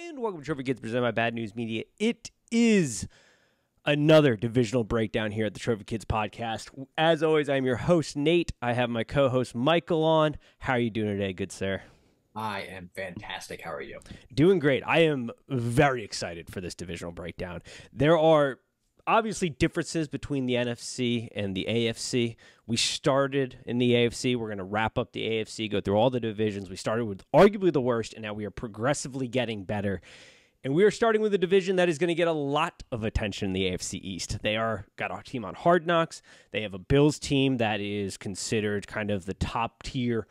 And welcome to Trophy Kids presented by Bad News Media. It is another divisional breakdown here at the Trophy Kids podcast. As always, I'm your host, Nate. I have my co-host, Michael, on. How are you doing today, good sir? I am fantastic. How are you? Doing great. I am very excited for this divisional breakdown. There are obviously differences between the NFC and the AFC. We started in the AFC. We're going to wrap up the AFC, go through all the divisions. We started with arguably the worst, and now we are progressively getting better. And we are starting with a division that is going to get a lot of attention in the AFC East. They got a team on Hard Knocks. They have a Bills team that is considered kind of the top tier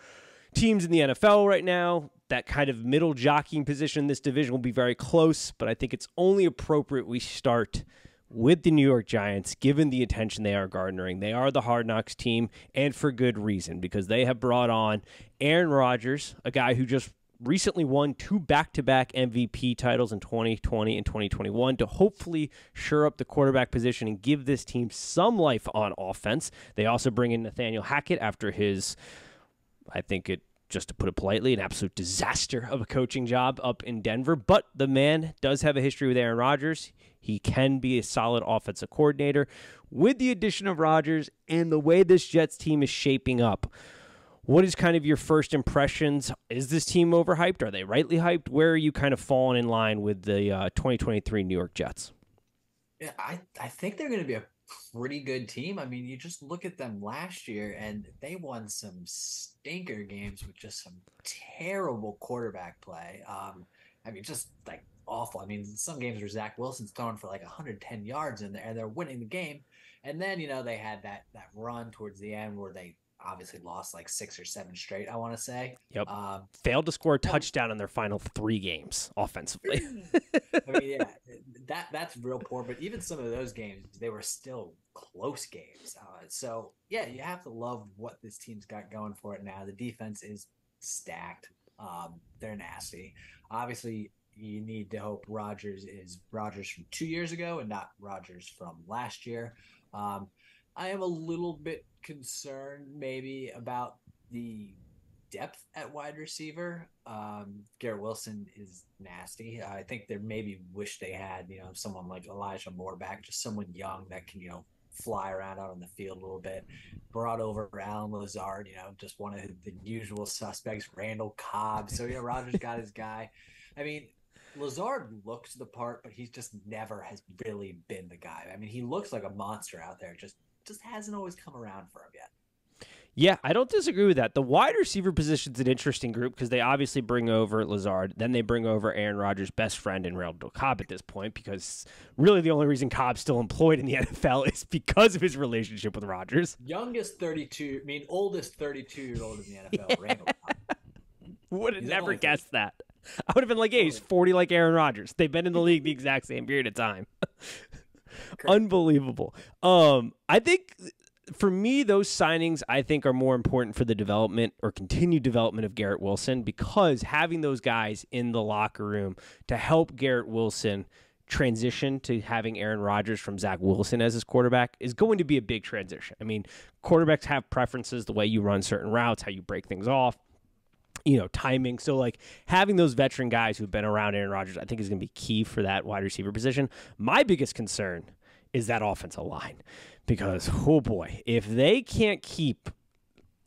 teams in the NFL right now. That kind of middle jockeying position in this division will be very close, but I think it's only appropriate we start with the New York Giants, given the attention they are garnering. They are the Hard Knocks team, and for good reason, because they have brought on Aaron Rodgers, a guy who just recently won 2 back-to-back MVP titles in 2020 and 2021 to hopefully shore up the quarterback position and give this team some life on offense. They also bring in Nathaniel Hackett after his, just to put it politely, an absolute disaster of a coaching job up in Denver. But the man does have a history with Aaron Rodgers. He can be a solid offensive coordinator. With the addition of Rodgers and the way this Jets team is shaping up, what is kind of your first impressions? Is this team overhyped? Are they rightly hyped? Where are you kind of falling in line with the 2023 New York Jets? Yeah, I think they're going to be a pretty good team. I mean, you just look at them last year, and they won some stinker games with just some terrible quarterback play. Just like awful. I mean, some games where Zach Wilson's throwing for like 110 yards in there, and they're winning the game. And then, they had that run towards the end where they obviously lost like 6 or 7 straight, I want to say. Yep. Failed to score a touchdown in their final 3 games offensively. I mean, yeah, that's real poor. But even some of those games, they were still close games. So, yeah, you have to love what this team's got going for it now. The defense is stacked. They're nasty. Obviously, you need to hope Rodgers is Rodgers from 2 years ago and not Rodgers from last year. I am a little bit concerned maybe about the depth at wide receiver. Garrett Wilson is nasty. I think they maybe wish they had, someone like Elijah Moore back, just someone young that can, fly around out on the field a little bit. Brought over Alan Lazard, just one of the usual suspects, Randall Cobb. So, Rodgers got his guy. I mean, Lazard looks the part, but he's just never has really been the guy. I mean, he looks like a monster out there, just hasn't always come around for him yet. Yeah, I don't disagree with that. The wide receiver position's an interesting group because they obviously bring over Lazard, then they bring over Aaron Rodgers' best friend in Randall Cobb at this point, because really the only reason Cobb's still employed in the NFL is because of his relationship with Rodgers. Oldest 32-year-old in the NFL, Randall Cobb. Would have never guessed that. I would have been like, hey, he's 40 like Aaron Rodgers. They've been in the league the exact same period of time. Unbelievable. I think for me, those signings I think are more important for the development or continued development of Garrett Wilson, because having those guys in the locker room to help Garrett Wilson transition to having Aaron Rodgers from Zach Wilson as his quarterback is going to be a big transition. I mean, quarterbacks have preferences, the way you run certain routes, how you break things off, timing. So, like, having those veteran guys who've been around Aaron Rodgers, I think is going to be key for that wide receiver position. My biggest concern is that offensive line, because, oh boy, if they can't keep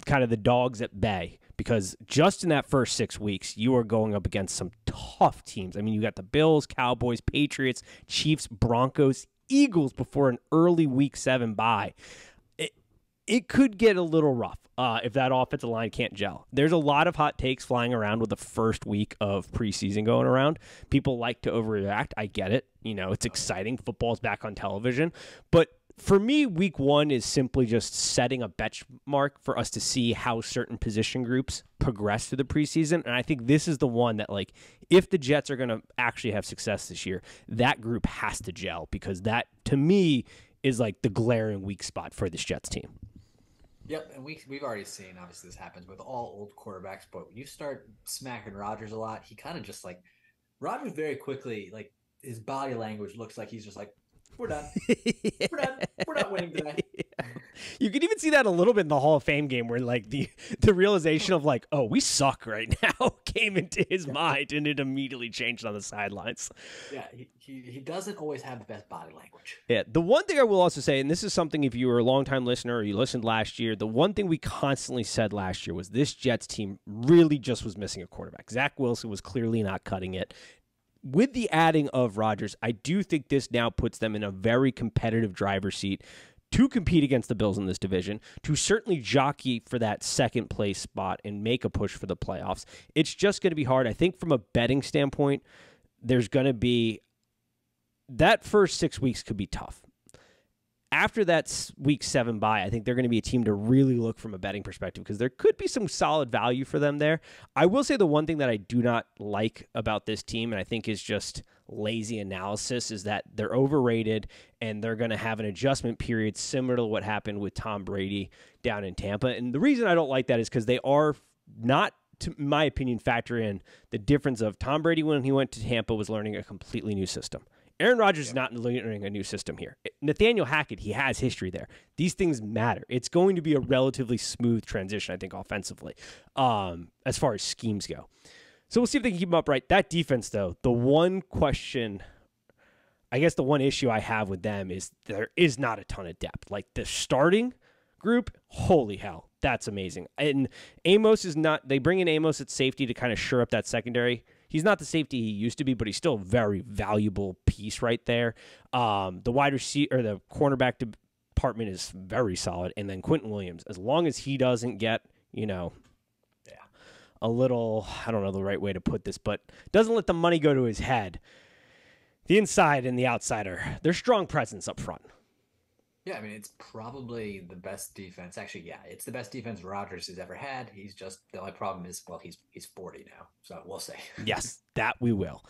kind of the dogs at bay, because just in that first 6 weeks, you are going up against some tough teams. I mean, you got the Bills, Cowboys, Patriots, Chiefs, Broncos, Eagles before an early Week 7 bye. It could get a little rough if that offensive line can't gel. There's a lot of hot takes flying around with the first week of preseason going around. People like to overreact. I get it. It's exciting. Football's back on television. But for me, week 1 is simply just setting a benchmark for us to see how certain position groups progress through the preseason. And I think this is the one that, like, if the Jets are going to actually have success this year, that group has to gel, because that, to me, is like the glaring weak spot for this Jets team. Yep, and we've already seen, obviously this happens with all old quarterbacks, but when you start smacking Rodgers a lot, he kind of just like, Rodgers very quickly, like, his body language looks like he's just like, we're done. We're done. We're not winning today. You can even see that a little bit in the Hall of Fame game where like the realization of like, oh, we suck right now came into his mind, and it immediately changed on the sidelines. Yeah, he doesn't always have the best body language. Yeah, the one thing I will also say, and this is something if you were a longtime listener or you listened last year, the one thing we constantly said last year was this Jets team really just was missing a quarterback. Zach Wilson was clearly not cutting it. With the adding of Rodgers, I do think this now puts them in a very competitive driver's seat to compete against the Bills in this division, to certainly jockey for that second place spot and make a push for the playoffs. It's just going to be hard. I think from a betting standpoint, there's going to be that first 6 weeks could be tough. After that week 7 bye, I think they're going to be a team to really look from a betting perspective because there could be some solid value for them there. I will say the one thing that I do not like about this team, and I think is just lazy analysis, is that they're overrated and they're going to have an adjustment period similar to what happened with Tom Brady down in Tampa. And the reason I don't like that is because they are not, to my opinion, factor in the difference of Tom Brady when he went to Tampa was learning a completely new system. Aaron Rodgers is not learning a new system here. Nathaniel Hackett, he has history there. These things matter. It's going to be a relatively smooth transition, I think, offensively, as far as schemes go. So we'll see if they can keep them upright. That defense, though, the one question, I guess the one issue I have with them is there is not a ton of depth. Like the starting group, holy hell, that's amazing. And Amos is not, they bring in Amos at safety to kind of shore up that secondary. He's not the safety he used to be, but he's still a very valuable piece right there. The wide receiver or the cornerback department is very solid. And then Quentin Williams, as long as he doesn't get, a little, I don't know the right way to put this, but doesn't let the money go to his head, the inside and the outsider, their strong presence up front. Yeah, I mean, it's probably the best defense. Actually, yeah, it's the best defense Rodgers has ever had. He's just, the only problem is, well, he's 40 now, so we'll see. Yes, that we will.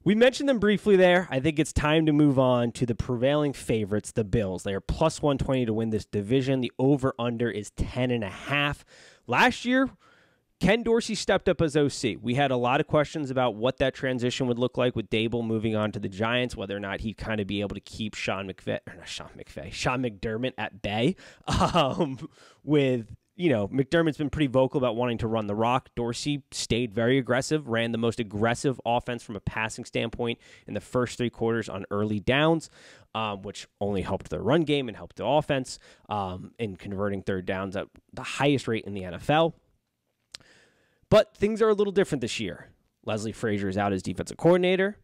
We mentioned them briefly there. I think it's time to move on to the prevailing favorites, the Bills. They are plus 120 to win this division. The over-under is 10.5. Last year, Ken Dorsey stepped up as OC. We had a lot of questions about what that transition would look like with Dable moving on to the Giants, whether or not he'd kind of be able to keep Sean McDermott at bay. McDermott's been pretty vocal about wanting to run the rock. Dorsey stayed very aggressive, ran the most aggressive offense from a passing standpoint in the first 3 quarters on early downs, which only helped their run game and helped the offense in converting third downs at the highest rate in the NFL. But things are a little different this year. Leslie Frazier is out as defensive coordinator.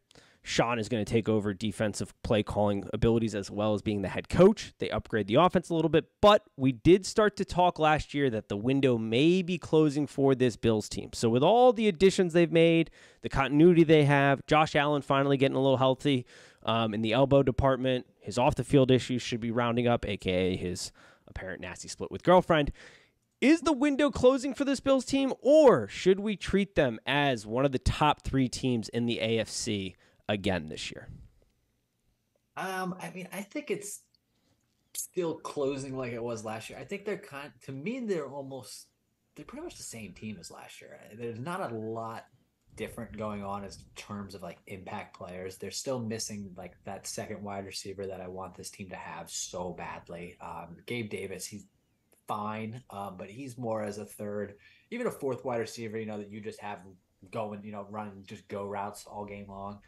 Sean is going to take over defensive play calling abilities as well as being the head coach. They upgrade the offense a little bit, but we did start to talk last year that the window may be closing for this Bills team. So with all the additions they've made, the continuity they have, Josh Allen finally getting a little healthy in the elbow department, his off-the-field issues should be rounding up, a.k.a. his apparent nasty split with girlfriend. Is the window closing for this Bills team, or should we treat them as one of the top 3 teams in the AFC again this year? I mean, I think it's still closing like it was last year. I think they're to me, they're pretty much the same team as last year. There's not a lot different going on as terms of like impact players. They're still missing like that second wide receiver that I want this team to have so badly. Gabe Davis, he's fine, but he's more as a third, even a fourth wide receiver, that you just have going, running just go routes all game long.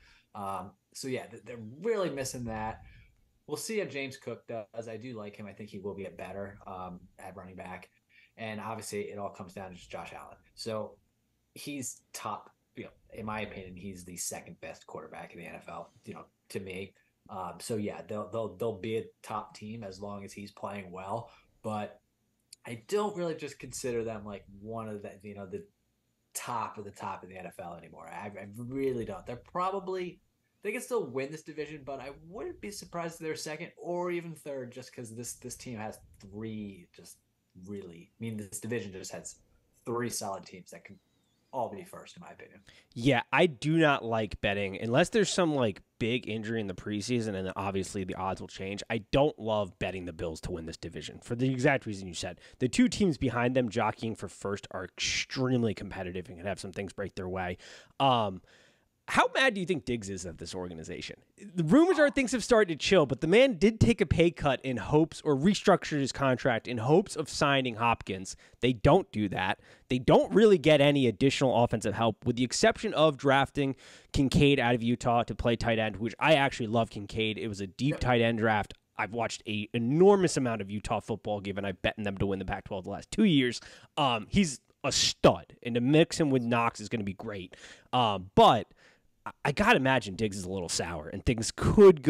So yeah, they're really missing that. We'll see how James Cook does. I do like him. I think he will get better at running back. And obviously it all comes down to just Josh Allen. So he's top, in my opinion, he's the second best quarterback in the NFL, to me. So yeah, they'll be a top team as long as he's playing well, but I don't really just consider them like one of the, the top of the top in the NFL anymore. I really don't. They can still win this division, but I wouldn't be surprised if they're second or even third just because this team has 3 this division just has 3 solid teams that can all be first, in my opinion. Yeah, I do not like betting unless there's some like big injury in the preseason, and then obviously the odds will change. I don't love betting the Bills to win this division for the exact reason you said. The 2 teams behind them jockeying for first are extremely competitive and can have some things break their way. How mad do you think Diggs is at this organization? The rumors are things have started to chill, but the man did take a pay cut in hopes, or restructured his contract in hopes of signing Hopkins. They don't do that. They don't really get any additional offensive help, with the exception of drafting Kincaid out of Utah to play tight end, which I actually love Kincaid. It was a deep tight end draft. I've watched an enormous amount of Utah football, given I've betting them to win the Pac-12 the last 2 years. He's a stud, and to mix him with Knox is going to be great. But I got to imagine Diggs is a little sour, and things could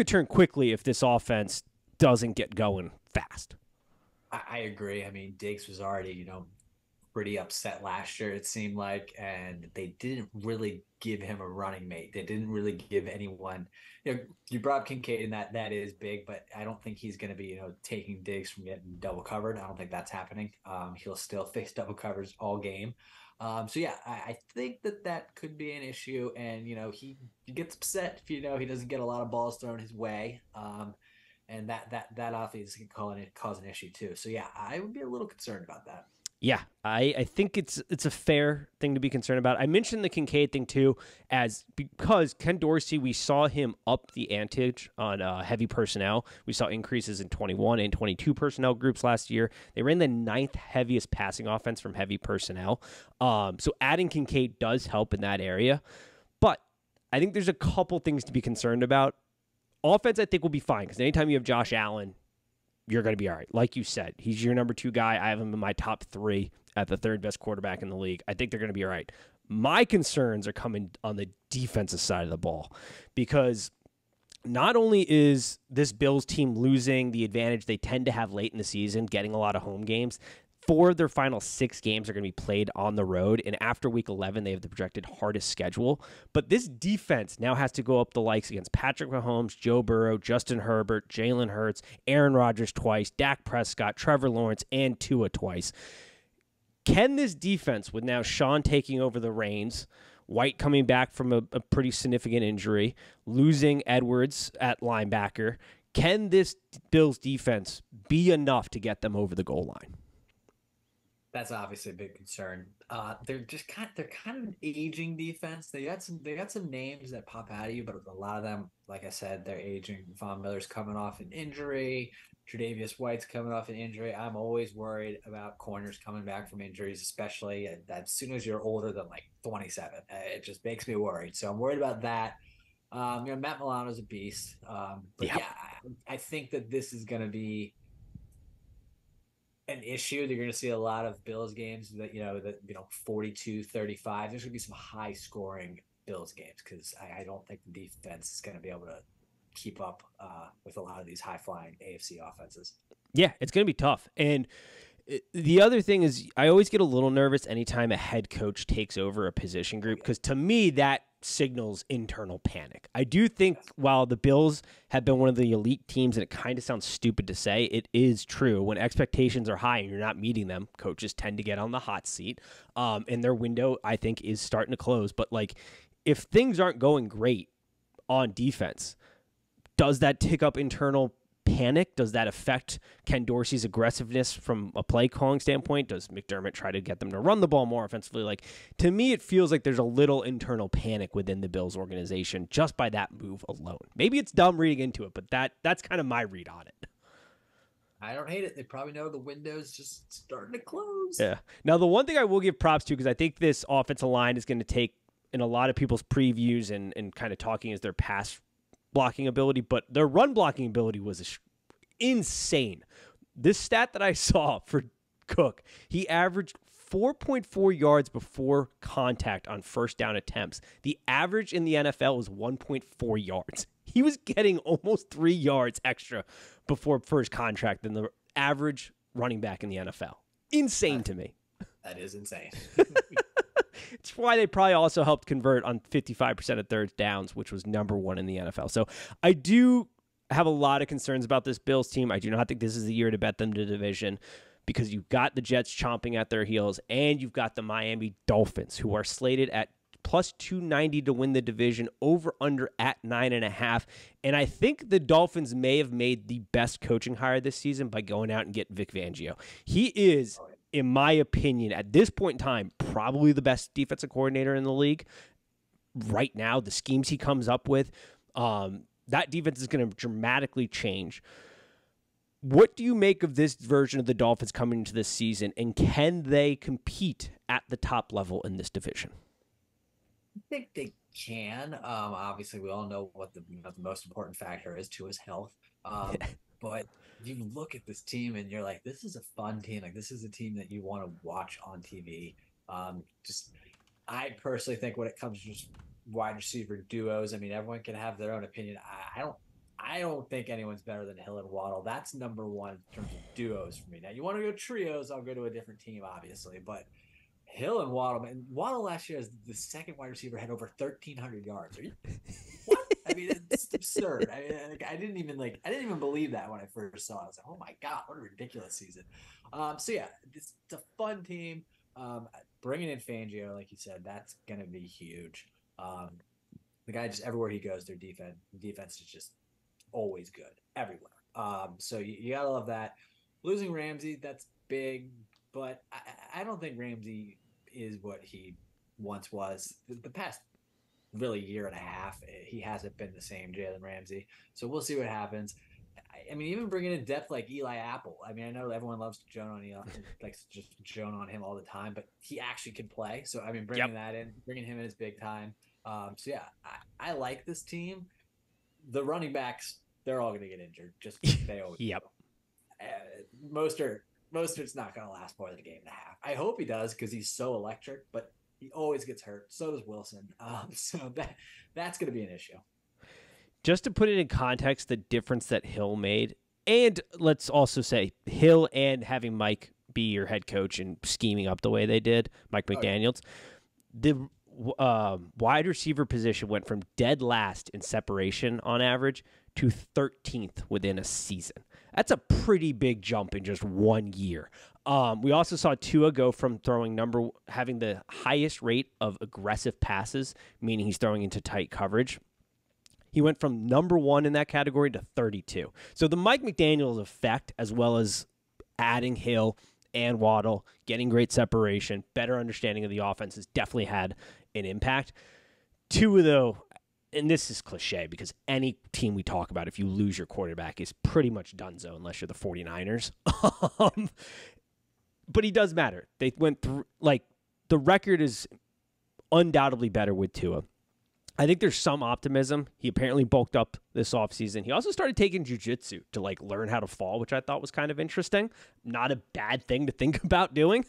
turn quickly if this offense doesn't get going fast. I agree. I mean, Diggs was already, pretty upset last year, it seemed like, and they didn't really give him a running mate. They didn't really give anyone, you brought up Kincaid, and that is big, but I don't think he's going to be, taking Diggs from getting double covered. I don't think that's happening. He'll still face double covers all game. So yeah, I think that could be an issue, and he gets upset if he doesn't get a lot of balls thrown his way, and that obviously can cause an issue too. So yeah, I would be a little concerned about that. Yeah, I think it's a fair thing to be concerned about. I mentioned the Kincaid thing too, because Ken Dorsey, we saw him up the ante on heavy personnel. We saw increases in 21 and 22 personnel groups last year. They ran the 9th heaviest passing offense from heavy personnel. So adding Kincaid does help in that area. But I think there's a couple things to be concerned about. Offense, I think, will be fine, because anytime you have Josh Allen, you're going to be all right. Like you said, he's your number 2 guy. I have him in my top 3 at the 3rd best quarterback in the league. I think they're going to be all right. My concerns are coming on the defensive side of the ball, because not only is this Bills team losing the advantage they tend to have late in the season, getting a lot of home games, 4 of their final 6 games are going to be played on the road, and after Week 11, they have the projected hardest schedule. But this defense now has to go up the likes against Patrick Mahomes, Joe Burrow, Justin Herbert, Jalen Hurts, Aaron Rodgers twice, Dak Prescott, Trevor Lawrence, and Tua twice. Can this defense, with now Sean taking over the reins, White coming back from a pretty significant injury, losing Edwards at linebacker, can this Bills defense be enough to get them over the goal line? That's obviously a big concern. They're kind of an aging defense. They got some names that pop out at you, but a lot of them, like I said, they're aging. Von Miller's coming off an injury. Tre'Davious White's coming off an injury. I'm always worried about corners coming back from injuries, especially as soon as you're older than like 27. It just makes me worried. So I'm worried about that. Matt Milano's a beast. I think that this is going to be an issue. You're going to see a lot of Bills games that 42-35. There's going to be some high scoring Bills games, because I don't think the defense is going to be able to keep up with a lot of these high flying AFC offenses. Yeah, it's going to be tough. And the other thing is, I always get a little nervous anytime a head coach takes over a position group, because to me that signals internal panic. I do think while the Bills have been one of the elite teams, and it kind of sounds stupid to say, it is true. When expectations are high and you're not meeting them, coaches tend to get on the hot seat. And their window, I think, is starting to close. But if things aren't going great on defense, does that tick up internal panic? Does that affect Ken Dorsey's aggressiveness from a play calling standpoint? Does McDermott try to get them to run the ball more offensively? To me, it feels like there's a little internal panic within the Bills organization just by that move alone. Maybe it's dumb reading into it, but that's kind of my read on it. I don't hate it. They probably know the window's just starting to close. Yeah. Now, the one thing I will give props to, because I think this offensive line is going to take in a lot of people's previews and kind of talking as their pass blocking ability, but their run blocking ability was insane. This stat that I saw for Cook, he averaged 4.4 yards before contact on first down attempts. The average in the NFL was 1.4 yards. He was getting almost 3 yards extra before first contact than the average running back in the NFL. Insane to me. That is insane. It's why they probably also helped convert on 55% of third downs, which was number 1 in the NFL. So I do have a lot of concerns about this Bills team. I do not think this is the year to bet them to division, because you've got the Jets chomping at their heels, and you've got the Miami Dolphins, who are slated at plus 290 to win the division, over under at 9.5. And I think the Dolphins may have made the best coaching hire this season by going out and getting Vic Fangio. He is, in my opinion, at this point in time, probably the best defensive coordinator in the league. right now, the schemes he comes up with, that defense is going to dramatically change. What do you make of this version of the Dolphins coming into this season, and can they compete at the top level in this division? I think they can. Obviously, we all know what the most important factor is to his health. But you look at this team and you're like, this is a fun team. Like, this is a team that you want to watch on TV. I personally think when it comes to just wide receiver duos, I mean, everyone can have their own opinion. I don't think anyone's better than Hill and Waddle. That's number one in terms of duos for me. Now, you want to go trios, I'll go to a different team, obviously. But Hill and Waddle, man, Waddle last year as the second wide receiver had over 1,300 yards. Are you what? I mean, it's absurd. I didn't even believe that when I first saw it. I was like, oh my God, what a ridiculous season. So yeah, it's a fun team. Bringing in Fangio, like you said, that's gonna be huge. The guy, just everywhere he goes, their defense is just always good everywhere. So you gotta love that. Losing Ramsey, that's big, but I don't think Ramsey is what he once was. The past really year and a half, he hasn't been the same Jalen Ramsey. So we'll see what happens. I mean, even bringing in depth like Eli Apple. I mean, I know everyone loves to joan on Eli, like just joan on him all the time, but he actually can play. So I mean, bringing him in is big time. So yeah, I like this team. The running backs, they're all going to get injured. Just they always. Yep. Mostert's not going to last more than a game and a half. I hope he does because he's so electric, but he always gets hurt. So does Wilson. So that's going to be an issue. Just to put it in context, the difference that Hill made, and let's also say Hill and having Mike be your head coach and scheming up the way they did, Mike McDaniels, the wide receiver position went from dead last in separation on average to 13th within a season. That's a pretty big jump in just 1 year. We also saw Tua go from having the highest rate of aggressive passes, meaning he's throwing into tight coverage. He went from number 1 in that category to 32. So the Mike McDaniels effect, as well as adding Hill and Waddle, getting great separation, better understanding of the offense, has definitely had an impact. Tua, though, and this is cliche because any team we talk about, if you lose your quarterback, is pretty much donezo unless you're the 49ers. But he does matter. They went through, the record is undoubtedly better with Tua. I think there's some optimism. He apparently bulked up this offseason. He also started taking jiu-jitsu to learn how to fall, which I thought was kind of interesting. Not a bad thing to think about doing.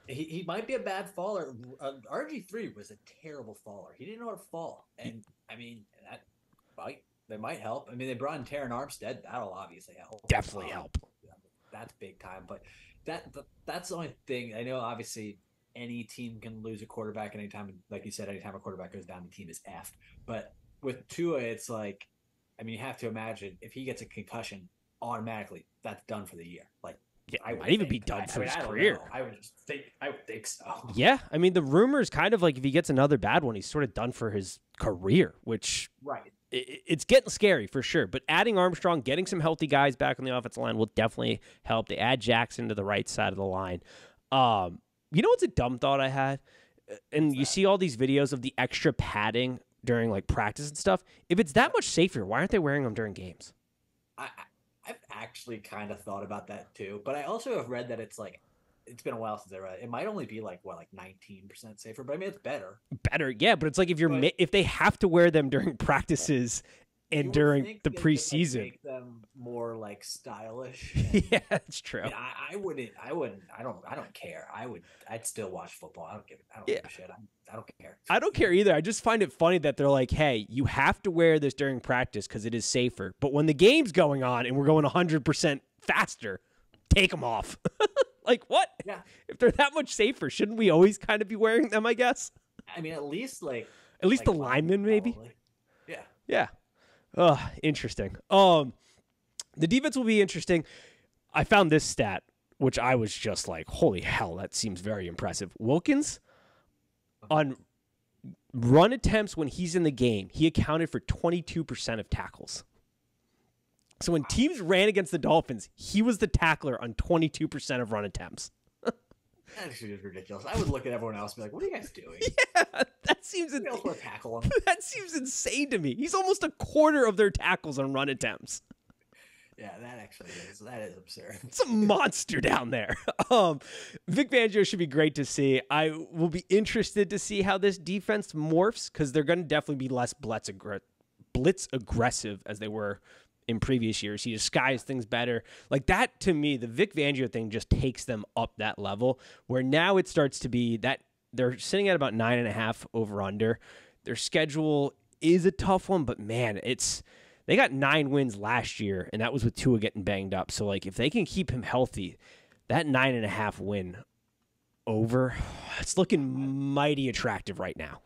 He might be a bad faller. RG3 was a terrible faller. He didn't know how to fall. And, I mean, that might help. I mean, they brought in Terran Armstead. That'll obviously help. Definitely help. That's big time. But that's the only thing. I know, obviously, any team can lose a quarterback anytime. Like you said, anytime a quarterback goes down, the team is effed. But with Tua, it's like, I mean, you have to imagine if he gets a concussion, automatically that's done for the year. Yeah, I might even be done for his career. I would think so. Yeah, I mean, the rumor is kind of like if he gets another bad one, he's sort of done for his career, which it's getting scary for sure. But adding Armstrong, getting some healthy guys back on the offensive line will definitely help. They add Jackson to the right side of the line. You know what's a dumb thought I had? And you see all these videos of the extra padding during practice and stuff. If it's that much safer, why aren't they wearing them during games? I've actually kind of thought about that too, but I also have read that it's been a while since I read it. It might only be 19% safer, but I mean, it's better. Better, yeah, but it's if they have to wear them during practices and during the preseason, make them more stylish. Yeah, that's true. I wouldn't. I don't care. I'd still watch football. I don't give a shit. I don't care. I don't care either. I just find it funny that they're like, hey, you have to wear this during practice because it is safer. But when the game's going on and we're going 100% faster, take them off. What? Yeah. If they're that much safer, shouldn't we always kind of be wearing them, I guess? I mean, at least the linemen, maybe? Probably. Yeah. Yeah. Interesting. The defense will be interesting. I found this stat, which I was just like, holy hell, that seems very impressive. Wilkins, on run attempts when he's in the game, he accounted for 22% of tackles. So when teams ran against the Dolphins, he was the tackler on 22% of run attempts. That actually is ridiculous. I would look at everyone else and be like, what are you guys doing? Yeah, that seems tackle him. That seems insane to me. He's almost a quarter of their tackles on run attempts. Yeah, that is absurd. It's a monster down there. Vic Fangio should be great to see. I will be interested to see how this defense morphs because they're going to definitely be less blitz aggressive as they were in previous years. He disguised things better. Like that, to me, the Vic Fangio thing just takes them up that level where now it starts to be that they're sitting at about 9.5 over under. Their schedule is a tough one, but man, they got 9 wins last year, and that was with Tua getting banged up. So, like, if they can keep him healthy, that 9.5 win over, it's looking mighty attractive right now.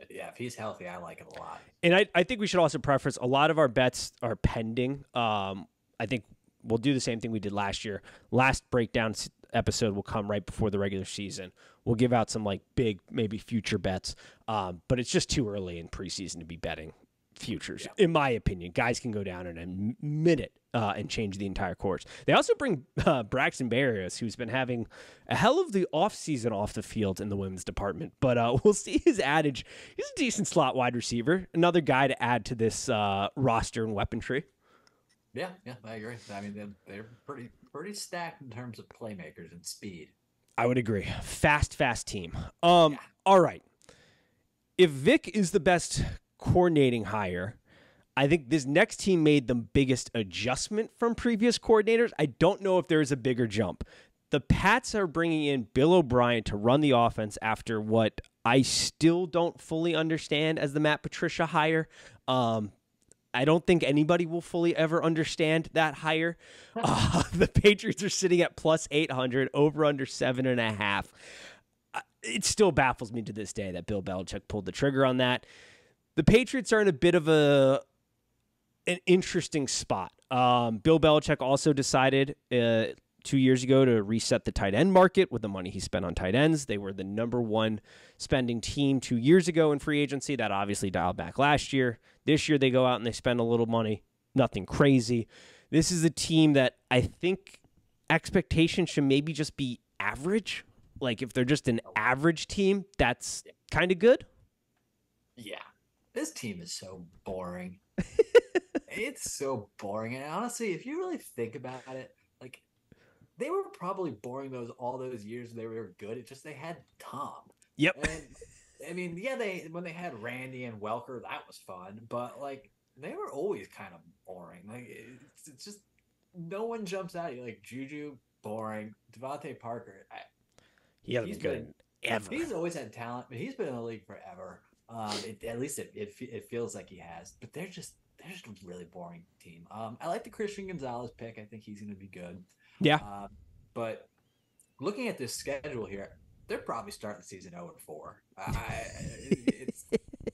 Yeah, if he's healthy, I like it a lot. And I think we should also preface, a lot of our bets are pending. I think we'll do the same thing we did last year. Last breakdown episode will come right before the regular season. We'll give out some, like, big, maybe future bets. But it's just too early in preseason to be betting futures, in my opinion. Guys can go down in a minute and change the entire course. They also bring Braxton Berrios, who's been having a hell of the offseason off the field in the women's department. But we'll see his adage. He's a decent slot wide receiver. Another guy to add to this roster and weaponry. Yeah, I agree. I mean, they're pretty stacked in terms of playmakers and speed. I would agree. Fast team. All right. If Vic is the best coordinating hire, I think this next team made the biggest adjustment from previous coordinators. I don't know if there's a bigger jump. The Pats are bringing in Bill O'Brien to run the offense after what I still don't fully understand as the Matt Patricia hire. I don't think anybody will fully ever understand that hire. The Patriots are sitting at plus 800, over under 7.5. It still baffles me to this day that Bill Belichick pulled the trigger on that. The Patriots are in a bit of an interesting spot. Bill Belichick also decided 2 years ago to reset the tight end market with the money he spent on tight ends. They were the number 1 spending team 2 years ago in free agency. That obviously dialed back last year. This year they go out and they spend a little money. Nothing crazy. This is a team that I think expectations should maybe just be average. Like if they're just an average team, that's kind of good. Yeah. This team is so boring. It's so boring. And honestly, if you really think about it, like they were probably boring all those years they were good. It's just they had Tom. Yep. And I mean, yeah, when they had Randy and Welker, that was fun. But like they were always kind of boring. Like it's just no one jumps out at you. Like Juju, boring. Devontae Parker, he hasn't been good ever. He's always had talent, but he's been in the league forever. At least it feels like he has, but they're just a really boring team. I like the Christian Gonzalez pick. I think he's going to be good. Yeah. But looking at this schedule here, they're probably starting the season 0-4.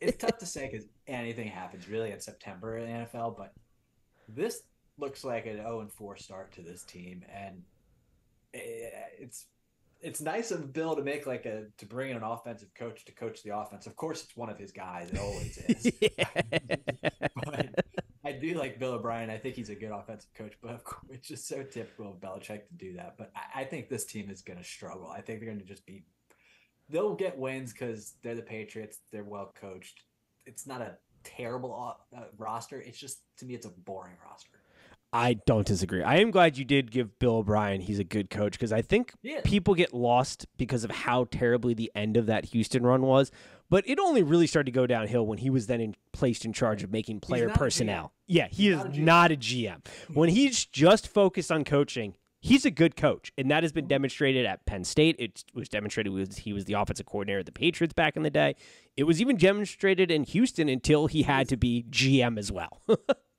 It's tough to say because anything happens really in September in the NFL, but this looks like an 0-4 start to this team, and it's nice of Bill to make to bring in an offensive coach to coach the offense. Of course, it's one of his guys. It always is. But I do like Bill O'Brien. I think he's a good offensive coach, but of course, it's just so typical of Belichick to do that. But I think this team is going to struggle. I think they're going to just they'll get wins because they're the Patriots. They're well coached. It's not a terrible roster. It's just, to me, it's a boring roster. I don't disagree. I am glad you did give Bill O'Brien. He's a good coach because I think people get lost because of how terribly the end of that Houston run was. But it only really started to go downhill when he was then placed in charge of making player personnel. Yeah, he is not a GM. When he's just focused on coaching, he's a good coach, and that has been demonstrated at Penn State. It was demonstrated he was the offensive coordinator of the Patriots back in the day. It was even demonstrated in Houston until he had to be GM as well.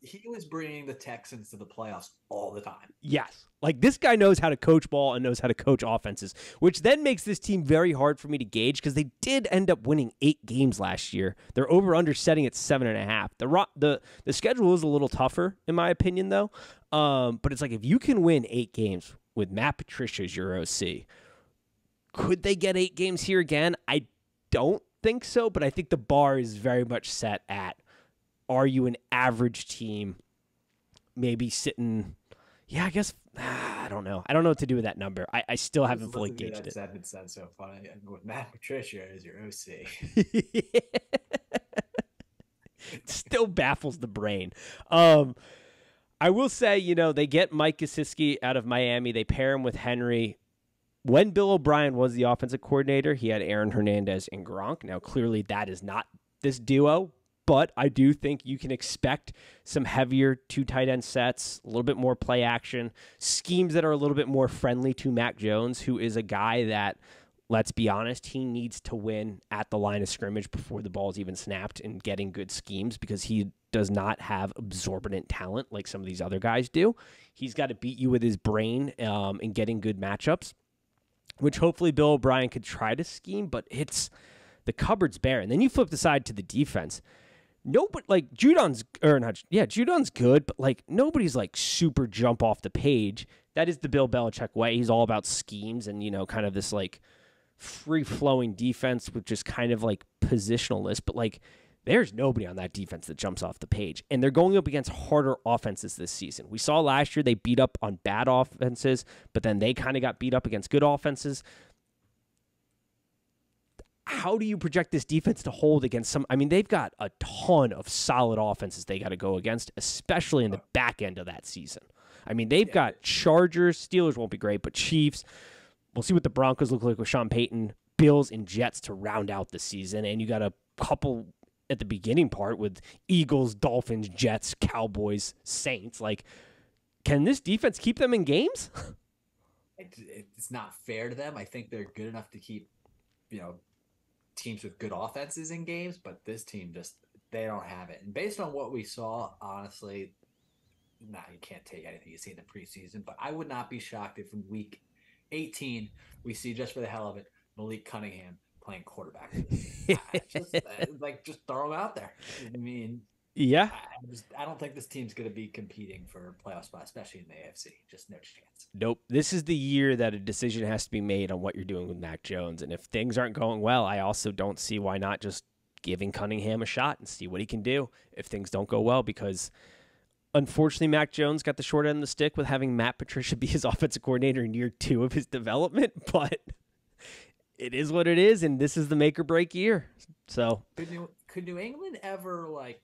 He was bringing the Texans to the playoffs all the time. Yes. Like, this guy knows how to coach ball and knows how to coach offenses, which then makes this team very hard for me to gauge because they did end up winning 8 games last year. They're over-under setting at 7.5. The schedule is a little tougher, in my opinion, though. But it's like, if you can win 8 games with Matt Patricia as your OC, could they get 8 games here again? I don't think so, but I think the bar is very much set at, are you an average team, maybe sitting Yeah, I guess I don't know. I don't know what to do with that number. I still haven't fully gauged it. That has been so funny. And with Matt Patricia as your OC. It still baffles the brain. I will say, you know, they get Mike Gesicki out of Miami. They pair him with Henry. When Bill O'Brien was the offensive coordinator, he had Aaron Hernandez and Gronk. Now, clearly that is not this duo, but I do think you can expect some heavier two tight end sets, a little bit more play action, schemes that are a little bit more friendly to Mac Jones, who is a guy that, let's be honest, he needs to win at the line of scrimmage before the ball's even snapped and getting good schemes because he does not have absorbent talent like some of these other guys do. He's got to beat you with his brain and getting good matchups, which hopefully Bill O'Brien could try to scheme, but it's the cupboard's bare. And then you flip the side to the defense. Nobody, like, Judon's good, but like nobody's like super jump off the page. That is the Bill Belichick way. He's all about schemes and, you know, kind of this like free-flowing defense with just kind of like positionalness, but like there's nobody on that defense that jumps off the page. And they're going up against harder offenses this season. We saw last year they beat up on bad offenses, but then they kind of got beat up against good offenses. How do you project this defense to hold against some? I mean, they've got a ton of solid offenses they got to go against, especially in the back end of that season. I mean, they've got Chargers, Steelers won't be great, but Chiefs. We'll see what the Broncos look like with Sean Payton, Bills, and Jets to round out the season. And you got a couple at the beginning part with Eagles, Dolphins, Jets, Cowboys, Saints. Like, can this defense keep them in games? It's not fair to them. I think they're good enough to keep, you know, teams with good offenses in games, but this team just, they don't have it. And based on what we saw, honestly, you can't take anything you see in the preseason, but I would not be shocked if in week 18 we see, just for the hell of it, Malik Cunningham playing quarterback. Just throw him out there. I mean, yeah, I don't think this team's going to be competing for a playoff spot, especially in the AFC. Just no chance. Nope. This is the year that a decision has to be made on what you're doing with Mac Jones. And if things aren't going well, I also don't see why not just giving Cunningham a shot and see what he can do if things don't go well, because unfortunately, Mac Jones got the short end of the stick with having Matt Patricia be his offensive coordinator in year 2 of his development, but it is what it is, and this is the make or break year. So could New England ever like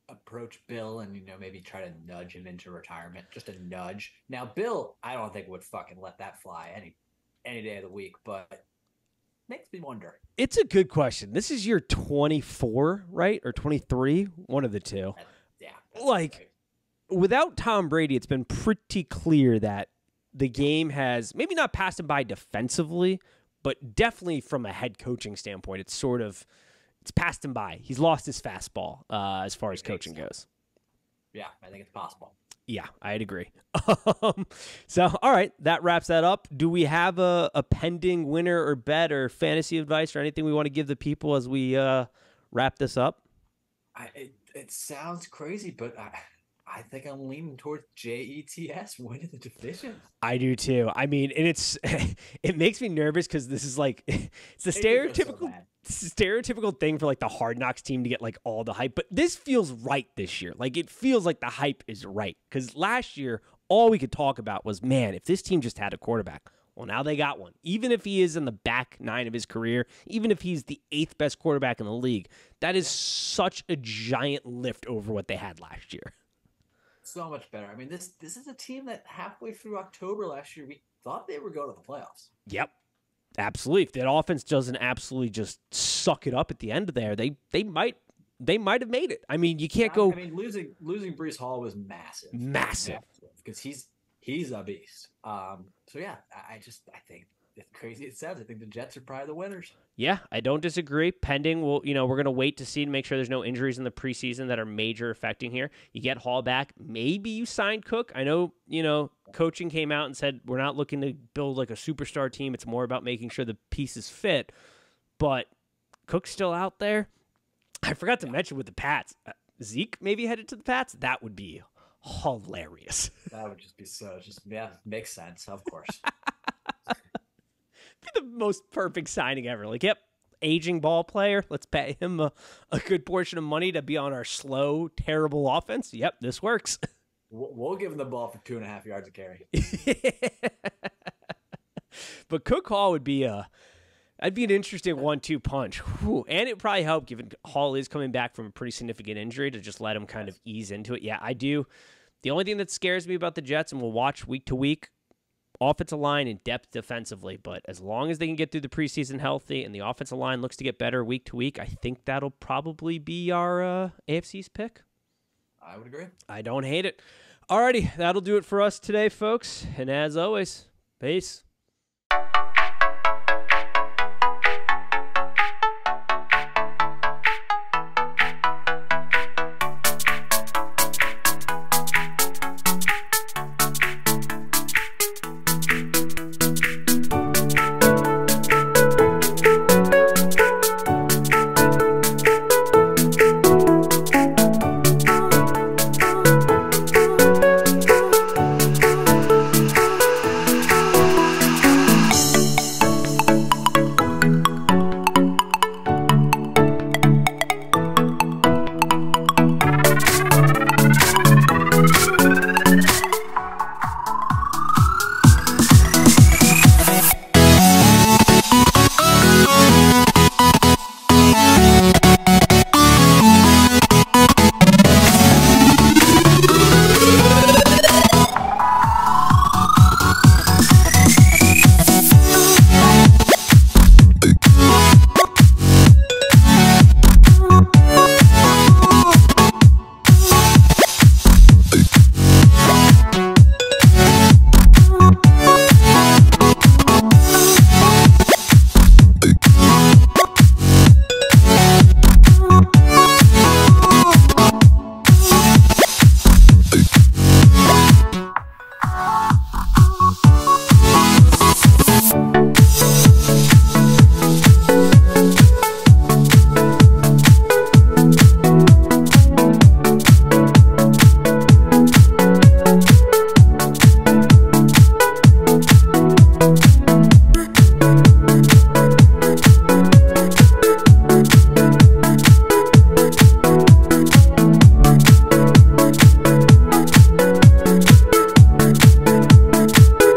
approach Bill and, you know, maybe try to nudge him into retirement, just a nudge? Now, Bill, I don't think would fucking let that fly any day of the week, but makes me wonder. It's a good question. This is year 24, right? Or 23, one of the two. Yeah. Like, right. Without Tom Brady, it's been pretty clear that the game has maybe not passed him by defensively, but definitely from a head coaching standpoint, it's passed him by. He's lost his fastball as far as coaching goes. Yeah, I think it's possible. Yeah, I'd agree. So, all right, that wraps that up. Do we have a pending winner or bet or fantasy advice or anything we want to give the people as we wrap this up? It sounds crazy, but I think I'm leaning towards Jets winning the division. I do too. I mean, and it makes me nervous because this is like it's a stereotypical thing for like the Hard Knocks team to get like all the hype, but this feels right this year. Like it feels like the hype is right, because last year all we could talk about was, man, if this team just had a quarterback. Well, now they got one. Even if he is in the back 9 of his career, even if he's the 8th best quarterback in the league, that is such a giant lift over what they had last year. So much better. I mean, this is a team that halfway through October last year, we thought they were going to the playoffs. Yep. Absolutely. If that offense doesn't absolutely just suck it up at the end of there, they might have made it. I mean, you can't go. I mean, losing Breece Hall was massive. Massive. Because he's a beast. So yeah, I think, as crazy as it sounds, I think the Jets are probably the winners. Yeah, I don't disagree. Pending, we're going to wait to see to make sure there's no injuries in the preseason that are major affecting here. You get Hall back. Maybe you sign Cook. I know, coaching came out and said we're not looking to build like a superstar team. It's more about making sure the pieces fit. But Cook's still out there. I forgot to mention with the Pats, Zeke maybe headed to the Pats. That would be hilarious. That would just be makes sense, of course. Be the most perfect signing ever. Like, yep, aging ball player. Let's pay him a good portion of money to be on our slow, terrible offense. Yep, this works. We'll give him the ball for 2.5 yards of carry. But Cook Hall would be that'd be an interesting 1-2 punch. Whew. And it would probably help, given Hall is coming back from a pretty significant injury, to just let him kind of ease into it. Yeah, I do. The only thing that scares me about the Jets, and we'll watch week to week, offensive line and depth defensively. But as long as they can get through the preseason healthy and the offensive line looks to get better week to week, I think that'll probably be our AFC East pick. I would agree. I don't hate it. Alrighty, that'll do it for us today, folks. And as always, peace.